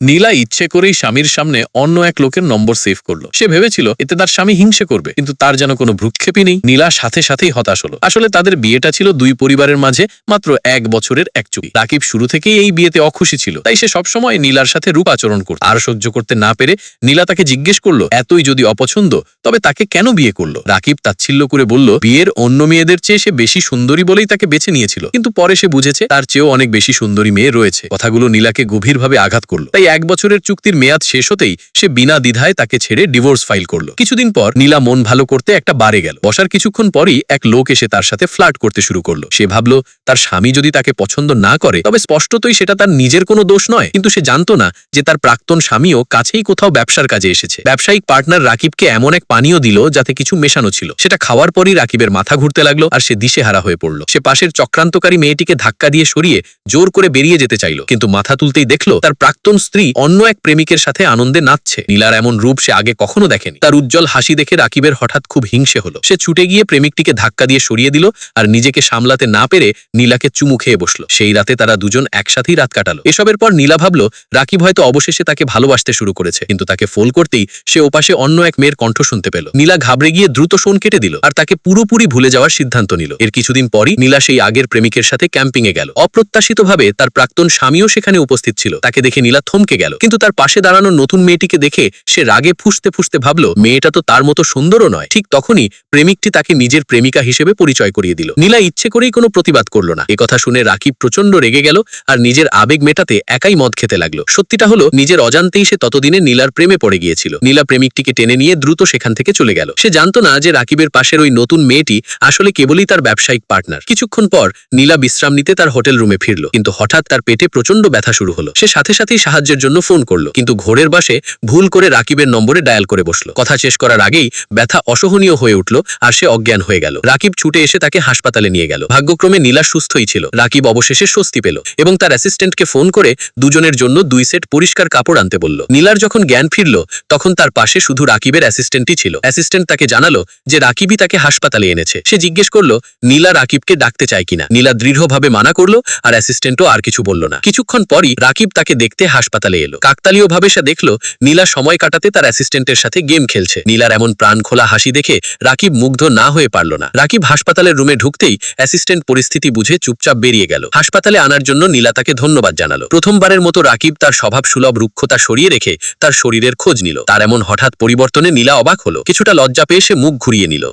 নীলা ইচ্ছে করেই স্বামীর সামনে অন্য এক লোকের নম্বর সেভ করলো। সে ভেবেছিল এতে তার স্বামী হিংসে করবে, কিন্তু তার যেন কোনো ভ্রুক্ষেপই নেই। নীলা সাথে সাথেই হতাশ হলো। আসলে তাদের বিয়েটা ছিল দুই পরিবারের মাঝে মাত্র 1 বছরের এক চুক্তি। রাকিব শুরু থেকেই এই বিয়েতে অখুশি ছিল, তাই সে সবসময় নীলার সাথে রূপ আচরণ করত। আর সহ্য করতে না পেরে নীলা তাকে জিজ্ঞেস করলো, এতই যদি অপছন্দ তবে তাকে কেন বিয়ে করলো? রাকিব তাচ্ছিল্য করে বলল, বিয়ের অন্য মেয়েদের চেয়ে সে বেশি সুন্দরী বলেই তাকে বেছে নিয়েছিল, কিন্তু পরে সে বুঝেছে তার চেয়েও অনেক বেশি সুন্দরী মেয়ে রয়েছে। কথাগুলো নীলাকে গভীরভাবে আঘাত করলো। তাই 1 বছরের চুক্তির মেয়াদ শেষ হতেই সে বিনা দ্বিধায় তাকে ছেড়ে ডিভোর্স ফাইল করলো। কিছুদিন পর নীলা মন ভালো করতে একটা বারে গেল। বসার কিছুক্ষণ পরই এক লোক এসে তার সাথে ফ্লার্ট করতে শুরু করলো। সে ভাবলো তার স্বামী যদি তাকে পছন্দ না করে তবে স্পষ্টতই সেটা তার নিজের কোনো দোষ নয়, কিন্তু সে জানতো না যে তার প্রাক্তন স্বামীও কাছেই কোথাও ব্যবসার কাজে এসেছে। ব্যবসায়িক পার্টনার রাকিবকে এমন এক পানীয় দিল যাতে কিছু মেশানো ছিল। সেটা খাওয়ার পরই রাকিবের মাথা ঘুরতে লাগলো আর সে দিশেহারা হয়ে পড়লো। সে পাশের চক্রান্তকারী মেয়েটিকে ধাক্কা দিয়ে সরিয়ে জোর করে বেরিয়ে যেতে চাইল, কিন্তু মাথা তুলতেই দেখলো তার প্রাক্তন স্ত্রী অন্য এক প্রেমিকের সাথে আনন্দে নাচছে। নীলার এমন রূপ সে আগে কখনো দেখেনি। তার উজ্জ্বল হাসি দেখে রাকিবের হঠাৎ খুব হিংসে হলো। সে ছুটে গিয়ে প্রেমিকটিকে ধাক্কা দিয়ে সরিয়ে দিল আর নিজেকে সামলাতে না পেরে নীলাকে চুমু খেয়ে বসলো। সেই রাতে তারা দুজন একসাথেই রাত কাটালো। এসবের পর নীলা ভাবলো রাকিব হয়তো অবশেষে তাকে ভালোবাসতে শুরু করেছে, কিন্তু তাকে ফোন করতেই সে ওপাশে অন্য এক মেয়ের কণ্ঠ শুনতে পেল। নীলা ঘাবড়ে গিয়ে দ্রুত ফোন কেটে দিল আর তাকে পুরোপুরি ভুলে যাওয়ার সিদ্ধান্ত নিল। এর কিছুদিন পরই নীলা সেই আগের প্রেমিকের সাথে ক্যাম্পিং এ গেল। অপ্রত্যাশিতভাবে তার প্রাক্তন স্বামীও সেখানে উপস্থিত ছিল। তাকে দেখে নীলা থমকে গেল, কিন্তু তার পাশে দাঁড়ানো নতুন মেয়েটিকে দেখে সে রাগে ফুঁসতে ফুঁসতে ভাবলো মেয়েটা তো তার মতো সুন্দরও নয়। ঠিক তখনই প্রেমিকটি তাকে নিজের প্রেমিকা হিসেবে পরিচয় করিয়ে দিল। নীলা ইচ্ছে করেই কোনো প্রতিবাদ করলো না। একথা শুনে রাকিব প্রচন্ড রেগে গেল আর নিজের আবেগ মেটাতে একাই মদ খেতে লাগলো। সত্যিটা হলো নিজের অজান্তেই সে ততদিনে নীলার প্রেমে পড়ে গিয়েছিল। নীলা প্রেমিকটিকে টেনে নিয়ে দ্রুত সেখান থেকে চলে গেল। সে জানতো না যে রাকিবের পাশের ওই নতুন মেয়েটি আসলে কেবলই তার ব্যবসায়িক পার্টনার। কিছুক্ষণ পর নীলা বিশ্রাম নিতে তার হোটেল রুমে ফিরল, কিন্তু হঠাৎ তার পেটে প্রচন্ড ব্যথা শুরু হলো। সে সাথে সাথেই সাহায্যের জন্য ফোন করলো, কিন্তু ঘোরের বাসে ভুল করে রাকিবের নম্বরে ডায়াল করে বসলো। কথা শেষ করার আগেই ব্যথা অসহনীয় হয়ে উঠল আর সে অজ্ঞান হয়ে গেল। রাকিব ছুটে এসে তাকে হাসপাতালে নিয়ে গেল। ভাগ্যক্রমে নীলা সুস্থই ছিল। রাকিব অবশেষে স্বস্তি পেল এবং তার অ্যাসিস্ট্যান্টকে ফোন করে দুজনের জন্য 2 সেট পরিষ্কার কাপড় আনতে বলল। নীলার যখন জ্ঞান ফিরল তখন তার পাশে শুধু রাকিবের অ্যাসিস্ট্যান্টই ছিল। অ্যাসিস্ট্যান্ট তাকে জানালো যে রাকিবই তাকে হাসপাতালে এনেছে। সে জিজ্ঞেস করলো নীলা রাকিবকে ডাকতে চায় কিনা। নীলা দৃঢ়ভাবে মানা করলো আর অ্যাসিস্ট্যান্টও আর কিছু বলল না। কিছুক্ষণ পরই রাকিব তাকে দেখতে হাসপাতালে এলো। কাকতালীয়ভাবে সে দেখলো নীলা সময় কাটাতে তার অ্যাসিস্ট্যান্টের সাথে গেম খেলছে। নীলার এমন প্রাণ খোলা হাসি দেখে রাকিব মুগ্ধ না হয়ে পারল না। রাকিব হাসপাতালের রুমে ঢুকতেই অ্যাসিস্ট্যান্ট পরিস্থিতি বুঝে চুপচাপ বেরিয়ে গেল। হাসপাতালে আনার জন্য নীলা তাকে ধন্যবাদ জানালো। প্রথমবারের মতো রাকিব তার স্বভাব সুলভ রুক্ষতা সরিয়ে রেখে তার শরীরের খোঁজ নিল। তার এমন হঠাৎ পরিবর্তনে নীলা অবাক হলো। কিছুটা লজ্জা পেয়ে সে মুখ ঘুরিয়ে নিল।